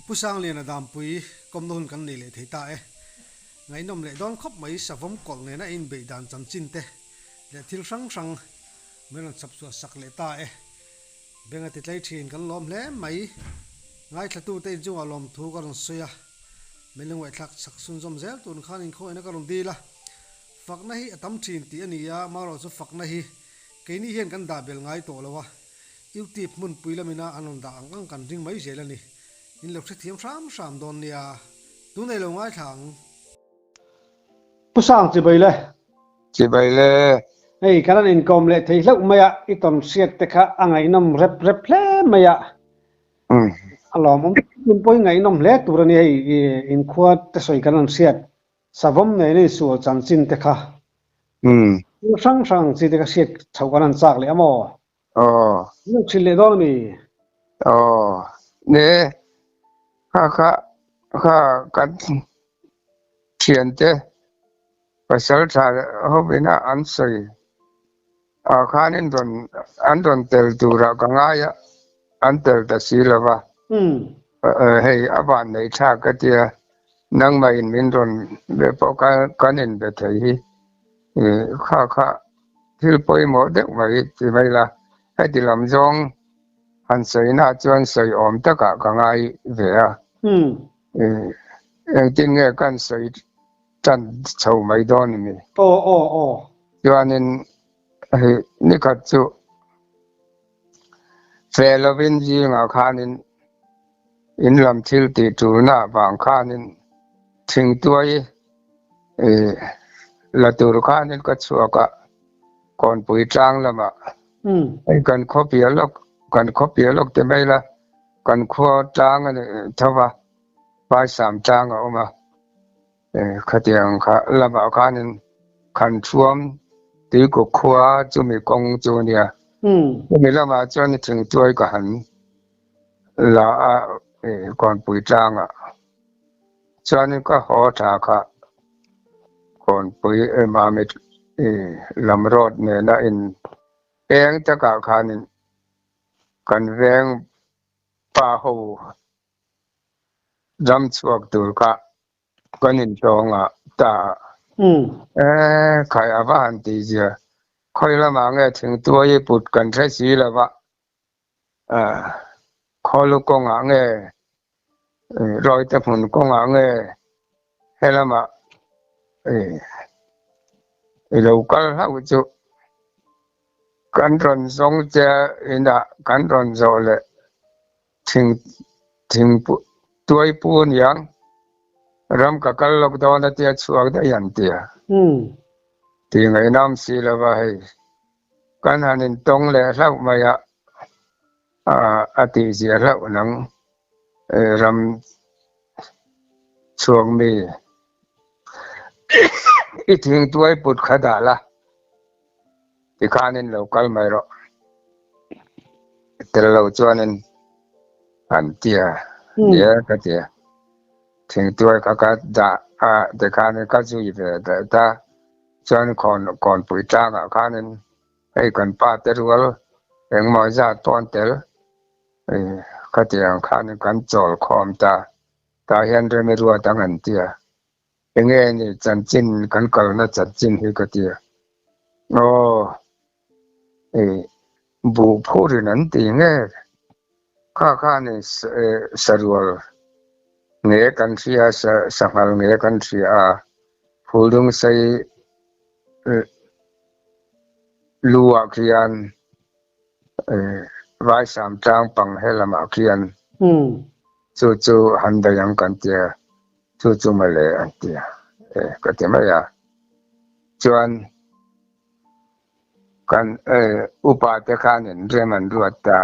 pusang lian adam pui kom non kan nei le thei ta e ngai nom le don khop mai savom kol ne na in be dan cham chin te le thil sang sang meron chap chu sak le ta e benga ti tlai thin kan lom hle mai ngai thatu te chu alom thu ka ron soya melung wai thak sak sun zom zel tun khan in khoi na ka ron di la fak na hi atam thin ti ania maro chu fak na hi keini hian kan da bel ngai to lawa youtube mun puilamina anon da ang kan ring mai zelani in lok thiam sam don nia tu nei lo ngai thang pusang chi bai le chỉ vậy là ei karan in kom le thei hlok maya I tom siat te kha angai nom rep rep hle maya ừ, alom mun poi ngai nom hle turani hei in khuat te soi karan siat savom nei nei su chan chin te kha ừ, sang sang chi te kha siat chau karan chak le amo ờ, lok chi le dol mi ờ, nè, khá khá cắt tiền thế, và sau đó hôm nay ăn sấy, khá nên ăn đòn tel tu ra cái ngay á, ăn tel ta xí là va, hey, bạn này cha cái tia, nang mai mình đòn để bảo cái nên để thấy, khá thì bơi một đợt vậy thì vậy là hay thì làm giống han sấy na chuan sấy om tất cả cái ngay về à, tin nghe cái sấy chân sầu mấy đó này, o cho nênนี่ก็จะเฟลวินจีงาคานินอินลำทิลติจูน่าบางคานินถึงตัวละตัวคานินก็ชัวก็ก่อนปุยจางละมาไอ้กันคบเปียลกแต่ไม่ละกันขวจางอันเท่าว่าไปสามจางออกมาขะเตียงค่ะละมาคานินขันช่วมตีกุขวาจะมีกงจูเนี่ยมีละมาจนถึงตัวก็หันละก่อนปุยจางอ่ะจนก็หอถาค่ะก่อนปุยมาเม็ดลำรอดเนี่ยนะอินเองจะกะคานินกันแรงป่าหูจำชวกตัวกะก็นินจงอ่ะตาใครอาบ้านตีเจ้าค่อยละมาไงถึงตัวญี่ปุ่นกันใช้สีแล้ววะขอลูกกงอ่ะไงรอยตะพุนกงอ่ะไงให้ละมาเราก็เข้าจุกันรอนสงเจ้าอินดากันรอนโซเลยถึงตัวญี่ปุ่นยังรำกับกันลูกดอนที่จะช่วยได้ยันเตียที่ไงน้ำสีละว่าให้กันหันตรงเลยเล่ามาอะอติเสียแล้วนังรำช่วงมีอีถึงตัวปุดขดาละที่ข้านินเราก็ไม่รอแต่เราจวนนินอันเตียเดียก็เตียถึงตัวก็ด่าแต่ข้านินก็ช่วยแต่ถ้าจวนก่อนปุยจ้างข้านินให้กันป้าเตรัวเองมาจากตอนเตลก็เตียข้านินกันจอลคอมตาเห็นเรื่องไม่รู้ตั้งอันเตียเองนี่จันจินกันก่อนน่ะจันจินให้ก็เตียโอ้บุพูดนั้นตีเงี้ยข้านี่สรุปเงี้ยกันเสียสังหารเงี้ยกันเสียพูดถึงใส่ลัวเขียนไว้สามจางปังให้ละมาเขียนจู่หันไปยังกันเตียจู่มาเลยอันเตียก็เตียไม่ยาจวนกันอุปาเตคานินเรื่องมันรวดตา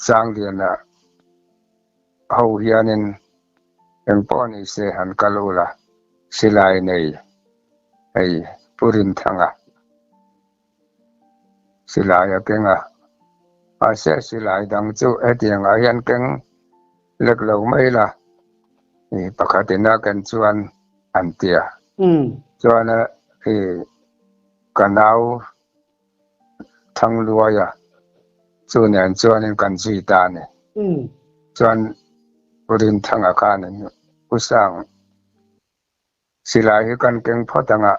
สร้างเรียนละเฮาเฮียนินยังป้อนี่เสหันกะโลละสิลายในปุรินทังอ่ะสิลายเก่งอ่ะเสสิลายดังจู่เตียงอายันเก่งเล็กเหล่าไม่ละปกติน่ากันชวนอันเตียชวนกันเอาทั้งรวยอ่ะ chu nian chuan in kan zui ta ni chuan urin thanga khan in usang silai hi kan keng photanga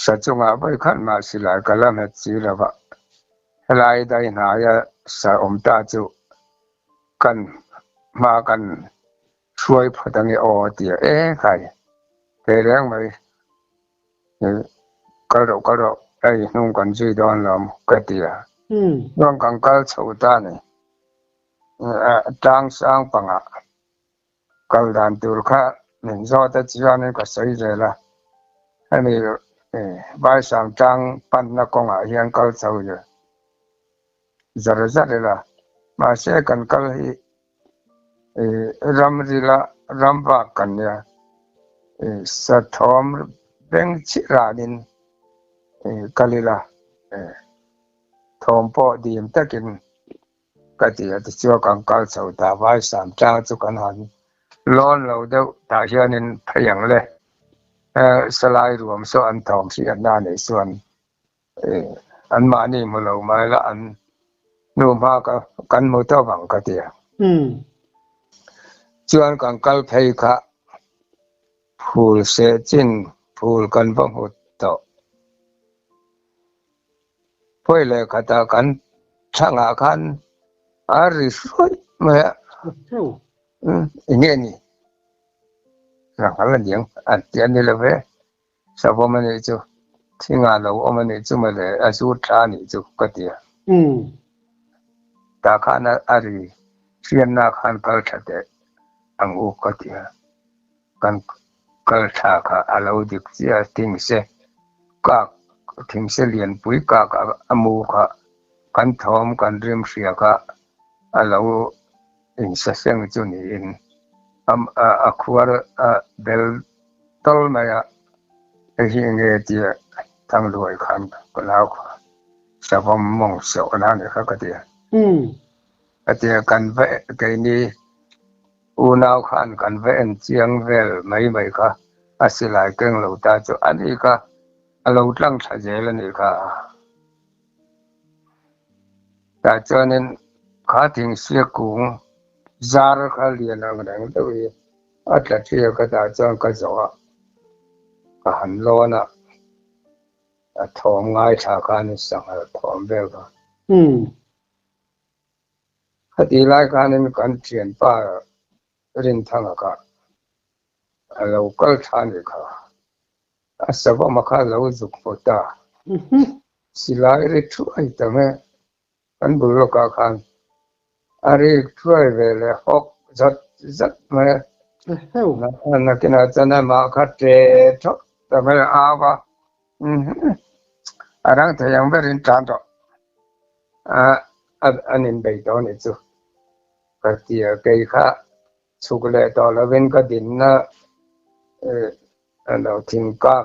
sa chunga bai khan ma silai kalam he chi lawa helai dai na ya sa ta chu kan ma kan suai phatangi o ti khai te reng mai ka ro ai nung kan zui don lam ka ti nong kan kal chho ta ni tang sang panga kal dan tur kha nin zo ta chian ka sai je la ani bai sam tang pan na kong a hian kal chho je zara zara la ma se kan kal hi ram rila ramba kan ya sa thom beng chi ra din kalila thom po dim takin ka ti ati chu kan kal chho ta bai sam tang chu kan han lon lo deuh ta hianin phayang le salai ruam so an thom si an na nei suan an ma ni mu lo mai la an nu ma ka kan mu to bang ka ti chuan kan kal phei kha phul se chin phul kan bang hut to phoi le khata kan thanga khan ari soi ma nghe ni rằng hắn là những anh tiền đi là về sao bố mình chú thì ngàn lâu ông mình chú mà để à chú cha ni chú cái gì ta khán là ari xuyên na khán câu thật đấy anh u cái gì kan câu cha cả à lâu được gì tiếng xe các tiếng xe liền bụi các amu cả kan thom kan rim xia cả à lâu in sa sen chú ni in akwar bel tol maya hi nge ti tang loi khan ko lao sa vom mong so na ne kha ka ti ati kan ve ke ni u nau khan kan ve en chiang vel mai mai kha asilai keng lo ta chu ani ka alo tlang tha je la ni kha ta chonen kha ting sia kung zar kha lian ang dang to wi atla thia ka ta chang ka zo ka han lo na a thom ngai tha kha ni sang a thom ve ka khati lai kha ni kan thian pa rin thang ka a lo kal tha ni kha a sava ma kha lo zuk po ta silai ri thu ai ta me kan bu lo ka khan ari throi ve le hok zat zat me na kina chana ma kha te thok ta me a ba arang ta yang berin tan to anin bei to ni chu ka ti ke kha chukle to la ven ka din na ano thing ka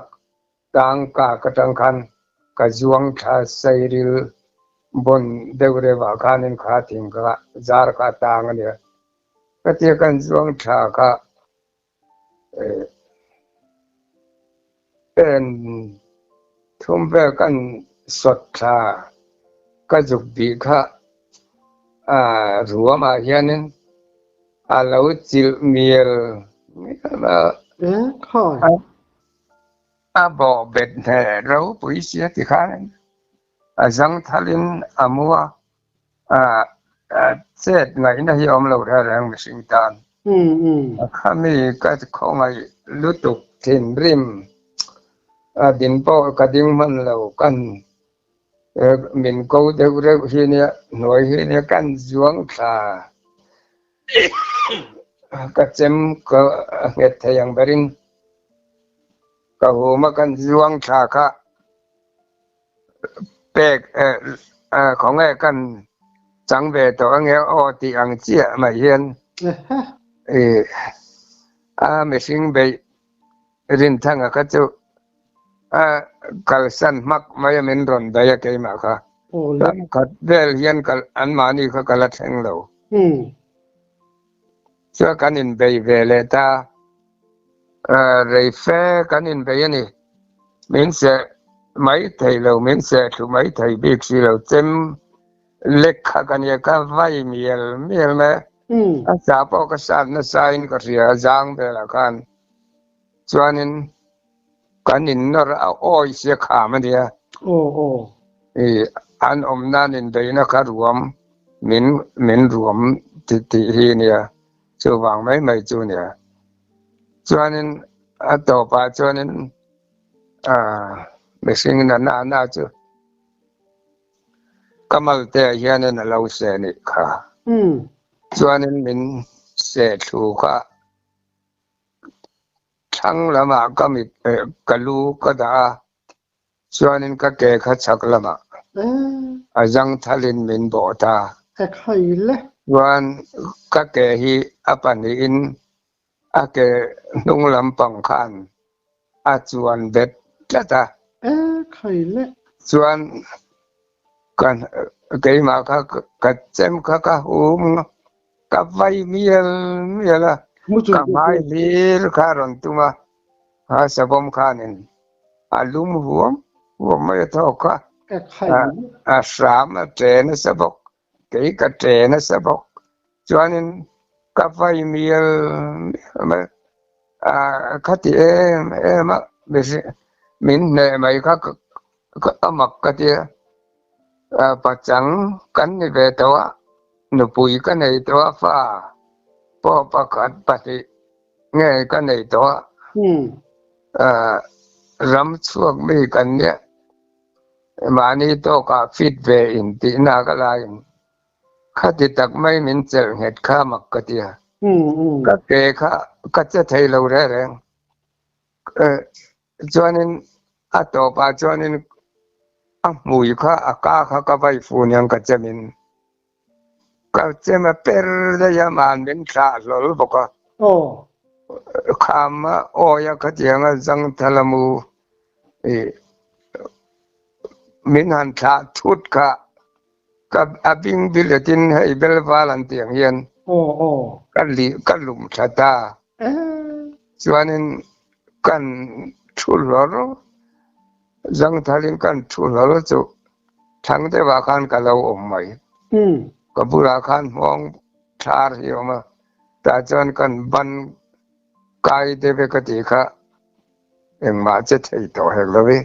tang ka tang khan ka juang tha sai ril bon deure wa khanin kha thing ka jar ka tang ani ka ti kan juang tha ka en thum ve kan sot tha ka juk bi kha ruwa ma hianin a lo chil miel a bo bet ne ro pui sia ti khan a zang thalin amua chet ngai na hi om lo ra rang sing tan khami ka khongai lutuk thin rim din po ka ding man lo kan min ko de re hi ne noi hi ne kan zuang tha ka chem ka nget thayang berin ka ho ma kan zuang tha kha pekของไอ้กันจังเวตัวเงี้ยอติอังเจียมาเฮียนไม่สิงไปรินทั้งก็จะกัลสันมักไม่เหมือนรอนได้ยังไงมาค่ะแล้วก็เวลเฮียนกัลอันมานี่เขากัลแทงเราเชื่อกันอินไปเวลตาไรเฟกันอินไปนี่เหมือนเสไม่ไทยเราเหมือนเสถูกไม่ไทยบิ๊กซีเราเต็ม lek kan ya ka vai miel me a sa po ka san na sain ka ria jang be la kan chuanin kan in nor a oi se kha ma dia an nan in dei na ka ruam min ruam ti hi nia chu wang mai chu nia chuanin a to pa chuanin me sing na chu kamal te hian na lo se ni kha chuanin min se thu kha thang lama ka mi kalu ka da chuanin ka ke kha chak lama a jang thalin min bo ta khai le wan ka ke hi apan in a ke nung lam pang khan a chuan bet ta khai le chuan kan ke ma ka chem ka hum ka vai miela ka mai lir ka ron tuma ha sabom khanin alum huam mai tho ka a sham tre na sabok ke ka tre na sabok chuanin ka vai miel ma khati em min ne mai ka amak ka tia pachang kan ni ve tawa nu pui ka nei tawa fa po pakat pati nge ka nei tawa ram chuak mi kan ne mani to ka fit ve in ti na ka lai khati tak mai min chel het kha mak ka tia ka ke ka cha thei lo re reng chuanin a to pa chuanin mui kha aka kha ka vai fu nyang ka chamin ka chema per da ya man min tha lol boka khama oya ka tianga jang thalamu min han tha thut ka abing biletin hai bel valan tiang hian ka lum thata chuanin kan thulor jang thalin kan thulor chu thang te wa khan ka lo om mai ka bura khan mong thar hi oma ta chon kan ban kai de be ka ti kha eng ma che thei to he lo we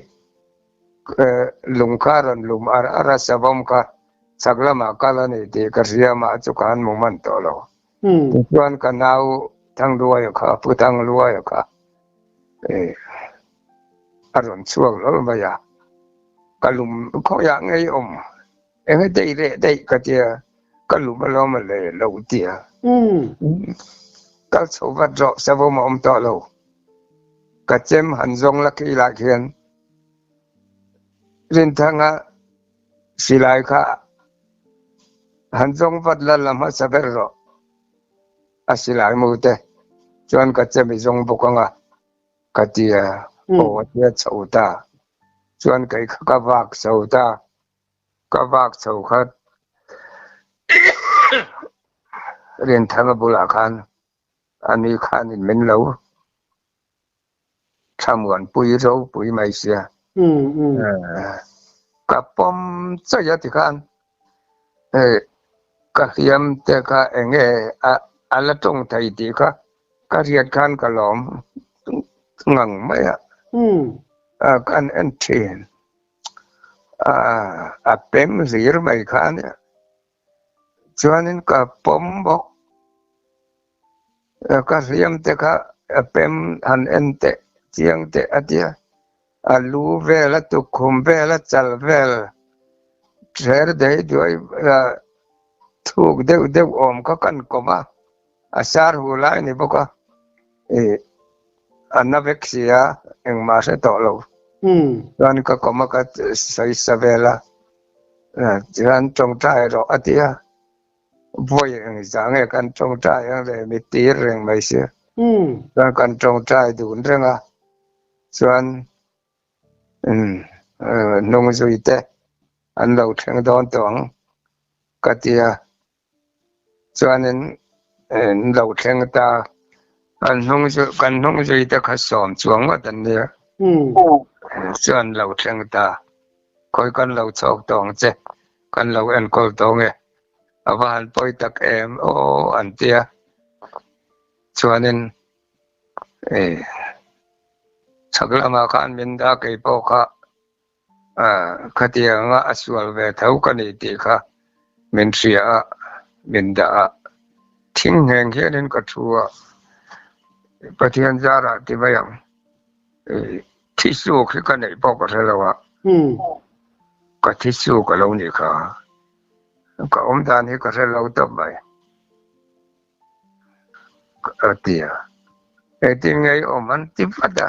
lum kharan lum ara sabam ka sagla ma kala ni te ka ria ma chu kan mo man to lo chuan ka nau thang duai kha pu thang luai kha aron chuak lo ba ya kalum kho ya ngai om em dei re dei ka tia kalum lo ma le lo tia ka so va dro sa vo ma om to lo ka chem han zong la ki la khian rin thanga silai kha han zong vat la lam ha sa ber ro asilai mu te chuan ka chem i zong bu ka nga ka tia o tia chau ta chuan kai ka vak chau ta ka vak chau kha rin thanga bula khan ani khan in min lo thamuan pui ro pui mai sia ka pom cha ya ti khan ka hiam te ka enge ala tong thai ti ka riat khan ka lom ngang mai kan en thin pem zir mai khan chuanin ka pom bok ka hiam te ka pem han en te chiang te atia alu vela tu khum vela chal vel ther dei doi thuk deu om ka kan koma asar hulai ni boka anavexia eng ma se to lo dan ka koma ka sai savela jan trong tai ro atia voi eng jang e kan trong tai ang le mi tir reng mai se dan kan trong tai dun renga chuan nong zui te an lo theng don tong ka tia chuanin lo theng ta kan nong zui te kha som chuang wa dan ne chuan lo theng ta khoi kan lo chok tong che kan lo en kol to nge awan poi tak em o an tia chuanin saklama kan min da kai po kha khatia nga aswal ve thau kan ni ti kha min ria min da thing heng hianin ka thua pathian zara ti bayang thi su khi kan nei po ka thelawa ka thi su ka lo ni kha ka dan hi ka thelo to bai tia ti ngai man ti pada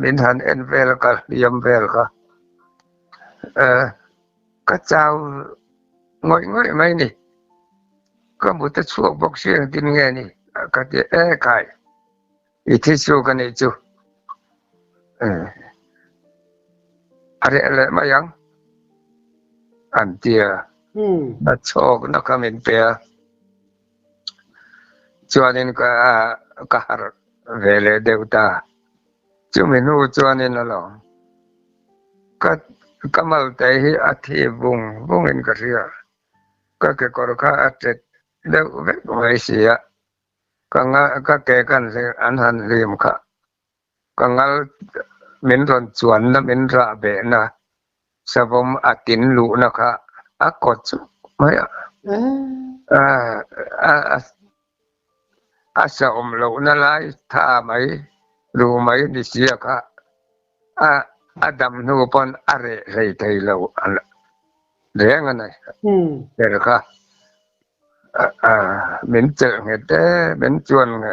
min han en vel ka yam vel ka ka chau ngoi mai ni ka mu ta chu bok siang tin nge ni ka ti kai i thi su ka nei chu are le mayang an tia na chok na ka min pe chuanin ka har vele devta chu min hu chuanin lo ka kamal te hi athi bung in ka ria ka ke kor kha atet de ve vai sia ka nga ka ke kan se an han rim kha ka ngal min ron chuan na min ra be na savom atin lu na kha akot chu mai asa lo na lai tha mai lu mai ni sia kha adam nu pon are rei thei lo an leng anai der kha min che nge te min chuan nge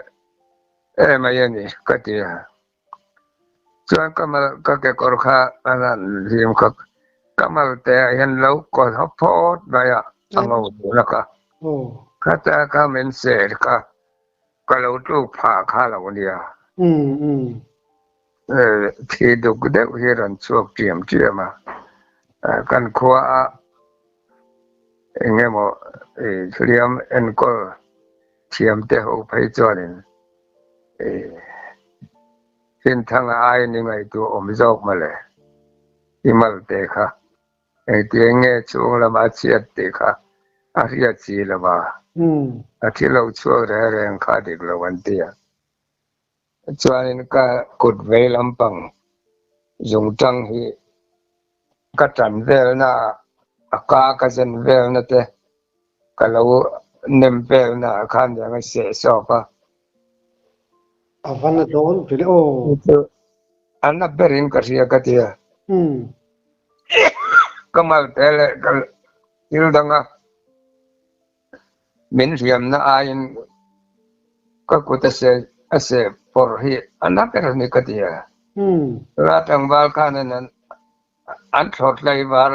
mai ni ka ti chuan kamal ka ke kor kha anan rim kha kamal te hian lo ko phot ba ya ango na ka ka ta ka min se ka ka lo tu pha kha lo nia thì được cái đấy khi rằng chuộc tiệm chia mà căn khoa nghe mà liam en có tiệm thế hậu phải cho nên hiện thằng ai nhưng ngày tôi ôm dọc mà lẽ imal thế kha tiếng nghe chuông là mà chết thế kha ariya chi là mà thì lâu chuộc ra rằng khá được là vấn đề cho nên ka cột về làm bằng dùng trăng hi ka trần về na ka dân về na te ka lâu nem về na khan yang se so ka avan don pile o anna berin ka ria ka tia kamal tele ka ildanga min riam na ain ka kutase ase por hi anak ni ka tia ra tang bal khanan an thot lai war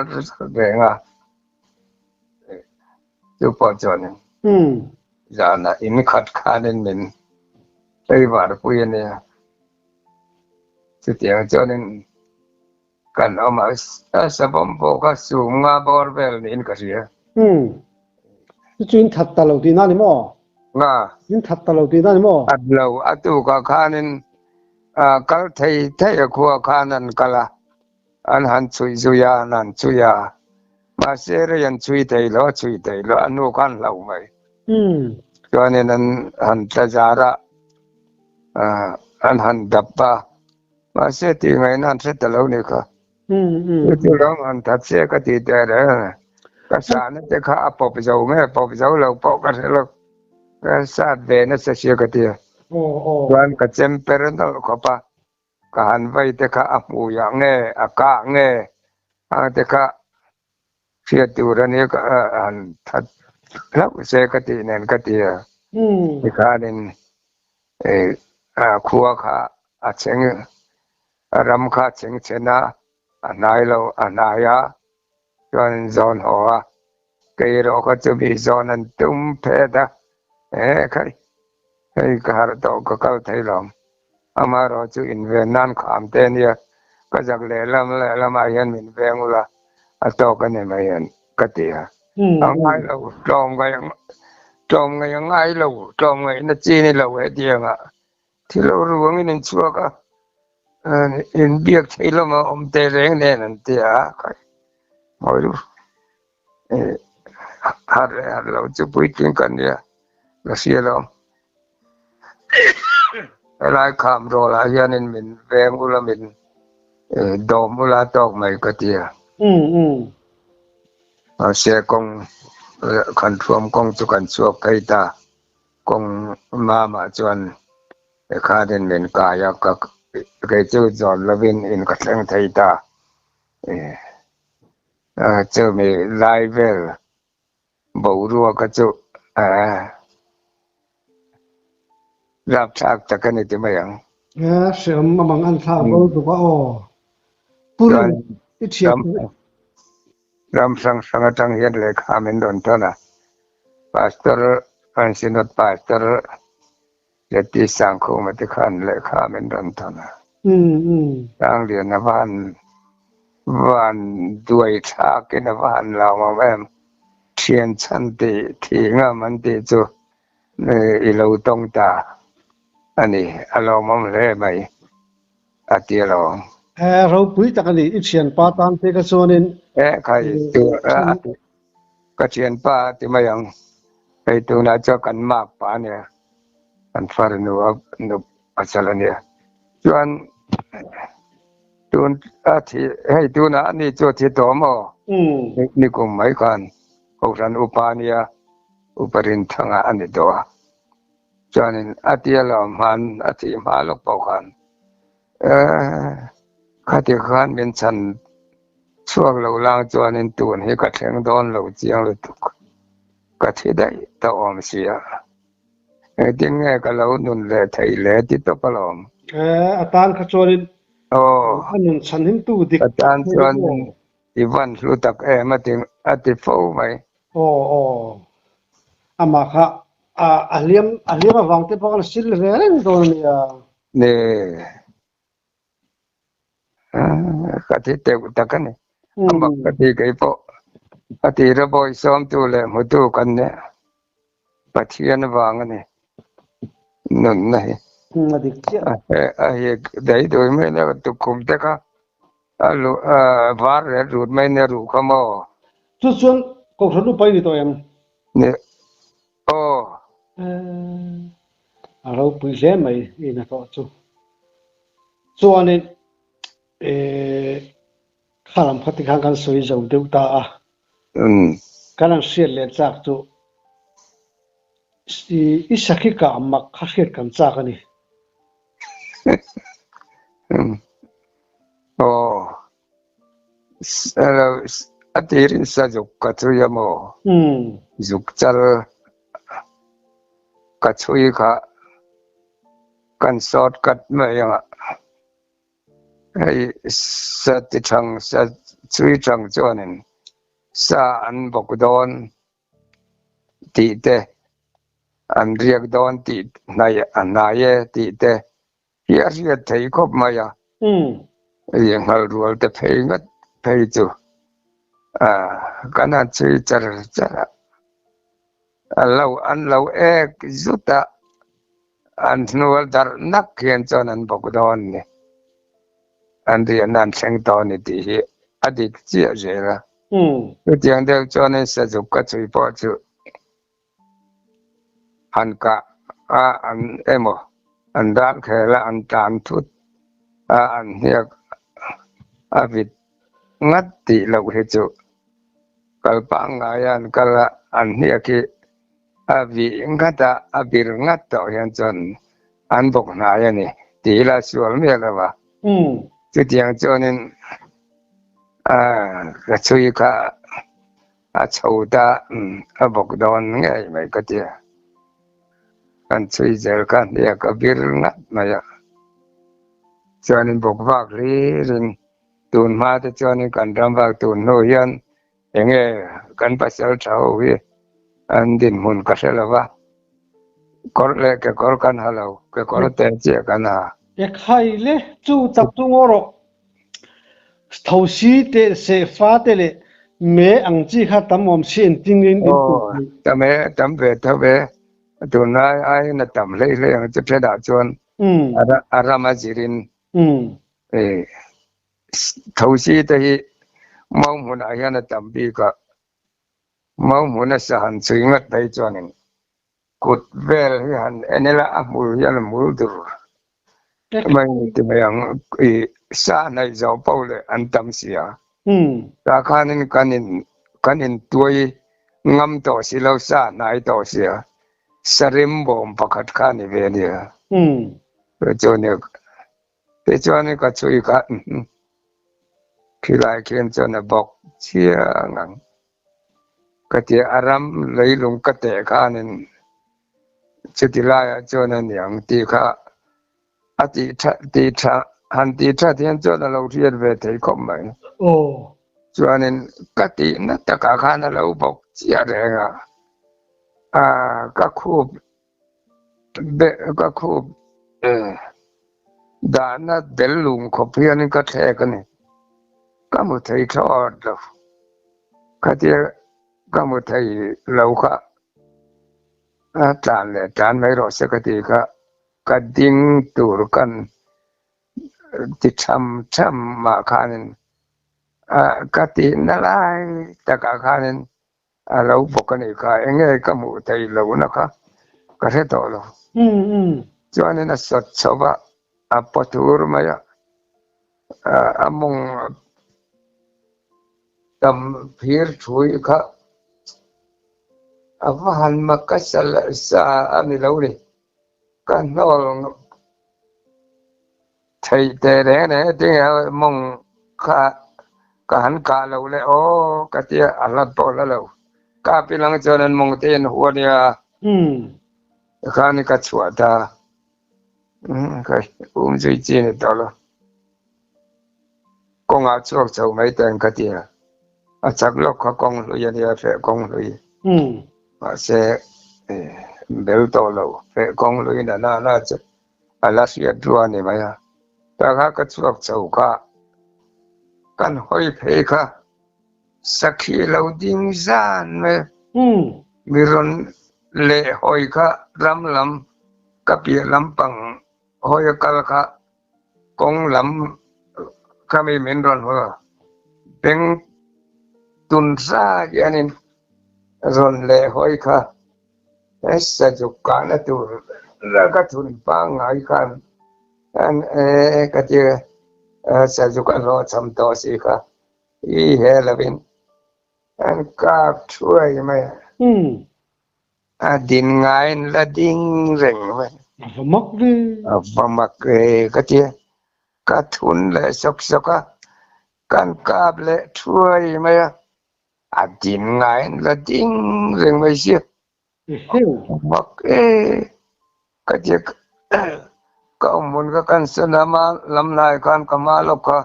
de nga chu po chon ja na in khat khanen min lai war pu ne chu tia cho nên kan oma sa bom po ka su nga bor bel ni in ka ria chuyên thật ta lâu tin anh mo nga chuyên thật ta lâu tin anh mo adlo atu ka khanen kal thei khua khanan kala an han chui zuya nan chuya ma sere yan chui thei lo anu kan lau mai cho nên han ta jara an han dabba ma se ti ngai nan se ta lo ni ka ti lo an ta se ka ti te re ka sa ne te kha pop zau lo pop ka lo ka sa ve na se se ka ti wan ka temper no ko pa ka han vai te kha apu ya nge aka nge te kha sia tu ra ne ka an that lo se ka ti nen ka ti ti kha nen khua kha cheng ram kha cheng chena anai lo anaya yon zon ho cái ro ko chu bi zon an tum phe da khai ka har to ko kal thei lom amaro chu in ve nan kham te nia ka jak le lam a yan min ve ngula a to ka ne mai yan ka ti ha angai lo tom ga yang ngai lo tom ngai na chi ni lo he ti nga thi lo ruang in chua ka in biak thei lo ma om te reng ne nan ti a kai moi lu har lo chu pui king kan ya la sia lo lai kham ro la hianin min veng ula min dom ula tok mai ka tia se kong kan thuam kong chu kan chuak kai ta kong ma chuan kha den men ka ya ka kai chu zon lovin in ka thleng thei ta chu mi lai vel bo ruwa ka chu rap thak ta kan ti mai ang sẽ mà bằng ăn thảo bao tụ bao pun ít chiết ram sang tang hian le kha men don thana pastor an sinot pastor le ti sang kho ma ti khan le kha men don thana tang lian na van duai tha ke na van lao ma em thian chan ti thi nga man ti chu i lo tong ta ani alo mom le mai atiro rau pui ta cái này ít chiên pa tan thế cái số nên khai tu ka chian pa ti mai ang kai tu na cho kan mak pa ne kan far nu achalan ya chuan tun a thi hei tu na ni cho thi to mo ni kum mai kan ko ran upania uparin thanga ani do chuan atia lo man ati ma lo pau kan khati khan ben chan chuak lo lang chuan in tun hi ka thleng don lo chiang lo tuk ka thi dai ta om sia ting nge ka lo nun le thei le ti to palom tan kha chorin anun chan him tu dik tan chuan ivan lu tak ma ting ati fo mai ama kha aliam awang te pakal sil reng don ya ne ka thi te takane ama ka thi kai po ati ra boy som tu le mu tu kan ne pathian wang ne nun nahi ai dai doi me na tu kum te ka alu var re rut mai ne ru khamo chu chuan ko thanu pai ni to em ne alo pui le mai ina to chu chuan in khalam khati khang kan soi zo deu ta kan siat le chak chu i sakhi ka mak kha khet kan chak ani atirin sa juk ka chu yamo juk chal ka chui kha kan short cut ma ya ai sa ti chang sa chui chang chuanin sa an bok don ti te an riak don ti nai an nai ti te ya ria thei khop ma ya yang hal rual te phei ngat phei chu kana chui char chara an lo ek zuta an nual dar nak hian chon an bok don ni an ri an seng to ni ti hi adik chia jera tu tiang de chon sa juk ka chui po chu han ka an emo an dan khela an tan thut an hiak avit ngat ti lo he chu kalpa ngayan kala an hiaki avi ngata abir ngato hian chon an bok na ya ni ti la sual me la wa chu tiang chonin ka chui ka chou da a bok don ngai mai ka tia kan chui zel kan ya ka bir ngat ma ya chonin bok vak ri rin tun ma te chonin kan ram vak tun no hian enge kan pasal thau hi an din mun ka selawa kor le ke kor kan halo ke kor te che kan ha khai le chu tak tu ngoro thau si te se fa te le me ang chi kha tam om sin ting in tam ve tha ve tu na ai na tam le ang che phe da chon ara ma jirin thau si te hi mong mun a hian tam bi ka mau muốn sa han chui ngat dai chuanin kut vel hi han enela amul yan mul dur mai ti mayang i sa nai zo paule an tam sia ta kanin tuai ngam to si lo sa nai to sia sarim bom pakhat khani ve nia pe chone ka chui ka khilai khen chona bok chia ngang ka ti aram leilung ka te khanin chitilaya chona niang ti kha ati tha han ti tha thian chona lo thian ve thei khom mai chuanin ka ti na ta ka khana lo bok chia renga ka khub be ka khub dana delung khopian ka the ka ni ka mu thei thot lo ka ti ka mu thei lo kha tan mai ro se ka ti ka ding tur kan ti tham ma khanin ka ti na lai ta ka khanin lo bok ka ni ka enge ka mu thei lo na ka he to lo chuanin a sot chowa a patur maya among tam phir thui kha avahan makasal sa ami lo ni kan nol thei te re ne ti mong kha ka han ka lo le o ka ti alat to la lo ka pilang chonan mong ten huwa nia ka ni ka chua ta ka zui chi ni to lo kong a chuak chau mai ten ka ti a chak lok kha kong lu ya nia fe kong lu ma se bel to lo fe kong lu na cha ala sia dua ni mai ta ka chuak chau ka kan hoi phe kha sakhi lo ding zan me miron le hoi kha lam ka pi lam pang hoi kal kha kong lam ka mi men ron ho peng tun sa yanin ron le hoi kha esa juka na tu la ka tun pa ngai kan an ka ti sa juka lo cham to si kha i he lavin an ka thui mai din ngai la ding reng mai vamak ka ti ka thun le sok soka kan kap le thui mai din ngai la ding reng mai si mak ka ti ka mun ka kan sanama lam nai kan kamalok ka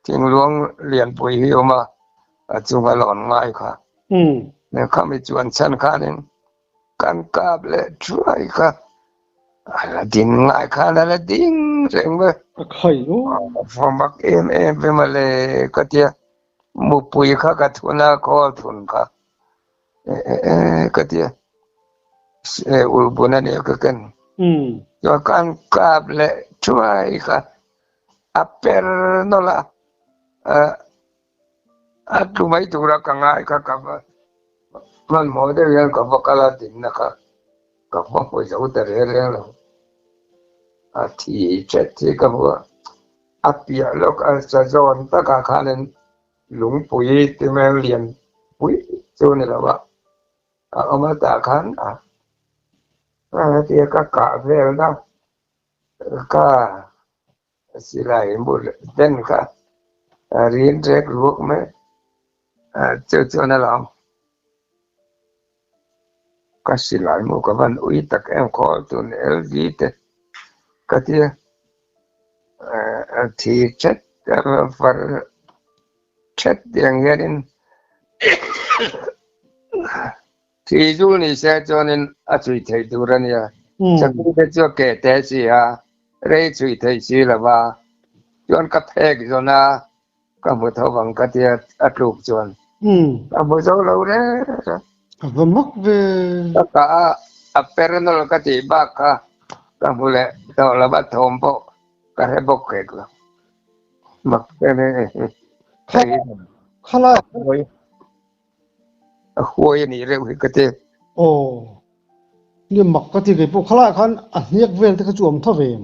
ting luang lian pui hi oma chunga lon ngai kha ne khami chuan chan khanin kan kap le thui kha ala din ngai kha la ding reng me khoi no vamak ve male ka ti mu pui kha ka thuna ko thun kha ka ti ul buna ne ka kan yo kan kap le thui kha aper no la tu mai tu ra ka ngai ka man mo de yan ka kala din na ka po zo ta re lo a ti chet ti ka bo apia lok al sa zon ta ka khanen lung pui ti me lian pui chu ni la wa ama ta khan ti ka vel da ka silai mul den ka rin rek luok me chu na la ka silai mu ka van ui tak em ko tun lg te ka ti thì chất và chất tiếng Nhật thì dù ni sẽ cho nên chui thấy đủ rồi nha chắc cũng phải cho kể thế gì đây chui thấy gì là ba chọn cà phê cái rồi na cả một thầu bằng cái tiền lục chọn cả một số lâu đấy và mất về tất cả perenol cái gì bác cả một lẽ đó là bắt thom bộ cái hệ bốc cái rồi mặc cái này thấy khala หัวยันนี่เร็วก็เตะโอ้เนี่ยมักก็ที่เกี่ยวกับขลาขันอันเนียกเวลที่เขาจวมทเวม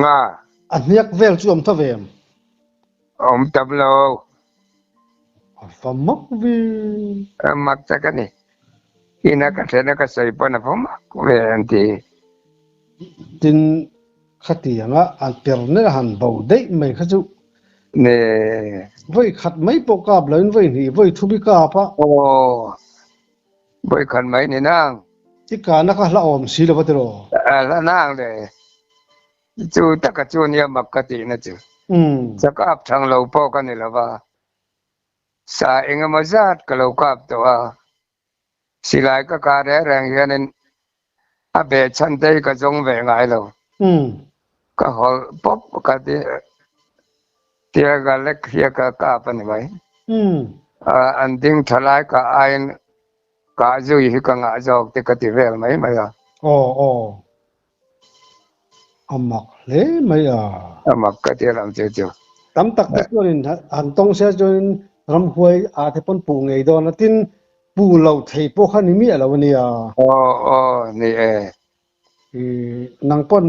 งาอันเนียกเวลจวมทเวมตับโลฟังมักวิมักจะกันนี่อินักเสนักใส่ปนผมเวรที่ดินขัดยังอ่ะอันเปลี่ยนเนื้อหันเบาได้ไม่เขาจะเนี่ยไว้ขัดไม่ปกอบเลยไว้นี่ไว้ทุบิกาปะโอ้บริขันไหมนี่นางที่การนักละอมสีละวัตโรแล้วนางเลยจูตะกจูเนี่ยมักกตินะจูจะกับทางเราพ่อกันนี่ละว่าสาเองมาจัดก็เรากับตัวสิลายก็การแรงเงี้ยนั่นอาเบชันเตยก็จงแหวงไงเราก็หอปบก็เตียก็เล็กเฮียก็กาปันไว้อันดิ้งทลายก็ไอ้ก็จุยก็งาจอกติกติเวลไหมไหมอ่ะโอ้โอ้อามักเลยไหมอ่ะอามักก็เตียลำเจ้าตั้มตักตะกุนินอันต้องเสียจนรำหวยอาเทปนปูไงโดนตินปูเหล่าเทปขันนิมิอะไรวันนี้อ่ะโอ้นี่นางปน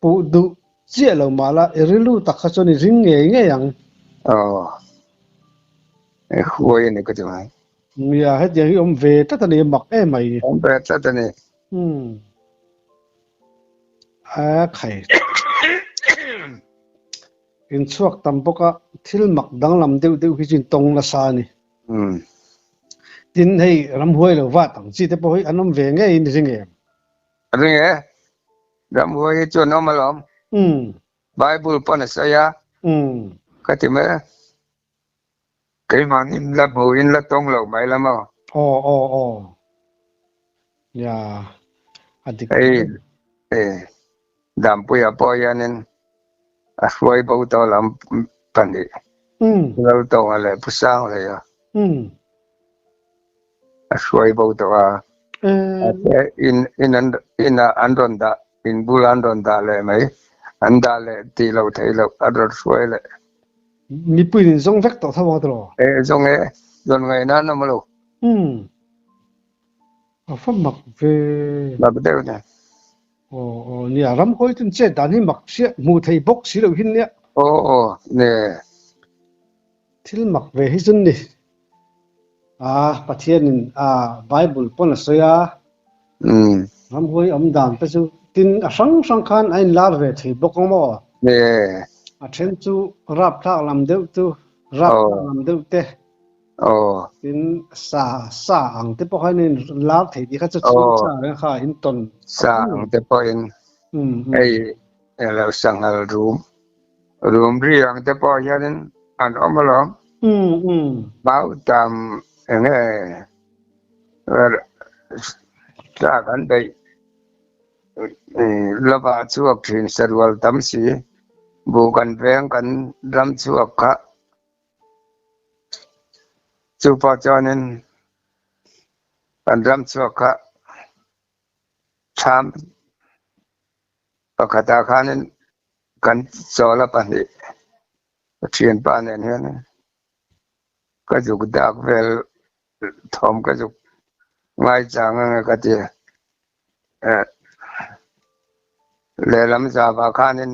ปูดูเจ้าเหล่ามาละริลูตักขจนิริงเงี้ยยังหวยนี่ก็จะไหมมีอะไรอย่างที่เวทัตนี่มักไหมเวทัตนี่ไข่อินสวกตั้มปกะทิลมักดังลำเดียวที่จินตรงละสานี่ดินให้รำหวยเราว่าตั้งจีแต่พอให้อันนั้นเวงไงอินสิงเองอะไรเงี้ยรำหวยจนน้องมาล้อมไบเบิลปนสยาก็ที่มั้ยใครมานินละหวยละตรงเราไม่ละมั้งอย่าอดีตดำปุยปอยยันสวยบุตรลำปันดีเราต้องอะไรผู้สาวเลยอ่ะสวยบุตรอันดอนดาบุลันดอนดาเลยไหมอันดาเลยที่เราไทยเราอันดอนสวยเลยมีปุ่นส่งเวกต่อทั้งหมดหรอส่งส่งไงนั่นน่ะมั้งลูกฟังมักเวมักเดียวเนี่ยเนี่ยรำหวยจนเจ็ดด่านนี้มักเสียมูไทยบกสีเหล่าหินเนี่ยเนี่ยที่มักเวให้จนนี่ประเทศนึงไบเบิลปนเสียรำหวยด่านแต่จู่ตินสังขารไอ้ลาเวทีบกมั้งเนี่ยเช่นจู่รับทักลำเดียวจู่รับลำเดียวเตะตินสาอังที่พวกเขาเนี่ยลาที่ที่เขาจะชูชาเรื่องข้าหินต้นสาอังที่พวกเองไอ้เราสั่งเอารูมเรื่องที่พวกยันอันออกมาหรอบ่าวตามเนี่ยจากกันไประบาดช่วงที่สรวัลตั้มสีบุกันแพงกันรำช่วงค่ะจูปจานินกันรำช่วงค่ะชามปกติขานินกันโซลปันดิเชียนปานเนี่ยนะก็จุกดักเวลทอมก็จุกไม่จังก็ที่เลลำซาบาขานิน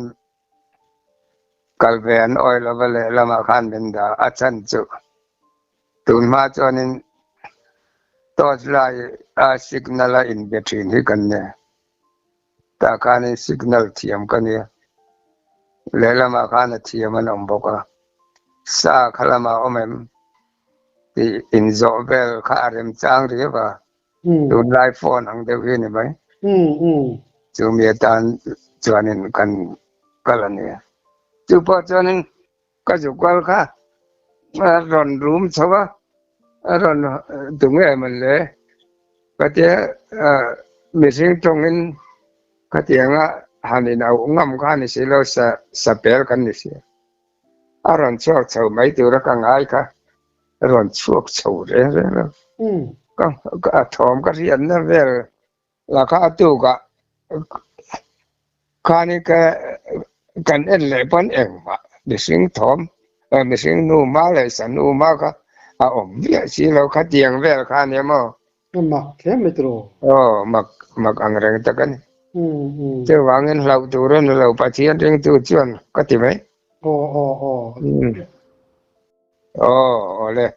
กัลเวนออยล์เลลำอาคารเป็นดาอัชันจุตุนมาจอนินตัวสลายสิกนัลอินเบทรินที่กันเนี่ยตาการนิสิกนัลเทียมกันเนี่ยเลลำอาคารเทียมมันอมบอกว่าสาขลมาอมมที่อินโซเวลข้าเริมจางเรียบว่าตุนไลฟ์โฟนอังเดียวนี่ไหมจูมีตานจวนนินกันกันเนี่ยจูพอจวนนินก็จุกวัลค่ะรอนรูมใช่ปะรอนตรงนี้มันเลยก็จะมีสิ่งตรงนี้ก็ที่ว่าฮันนี่เอางามกันนี่สิเราสเปลกันนี่สิรอนช่วงเช้าไม่ตัวรักง่ายค่ะรอนช่วงเช้าเรื่อยๆก็ทอมก็เรียนนั่นเวลราคาตัวก็คานี่ก็กันเอ็นเลยปนเองว่ะมีสิ่งทอมมีสิ่งนูมาเลยสันนูมาก็ vía si lo khát tiếng về khan em mà mặc thế mới trâu mặc ang reng ta kan ừ ừ chứ wangen lau tu ren lau pasien reng tu chuan có tìm ấy ồ ole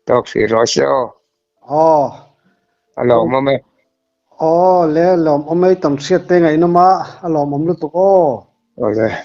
tok si ro seo ồ alo mà me ồ lẽ lòm ông ấy tầm xét tên ngày nó mà lòm ông lúc tụ ô ole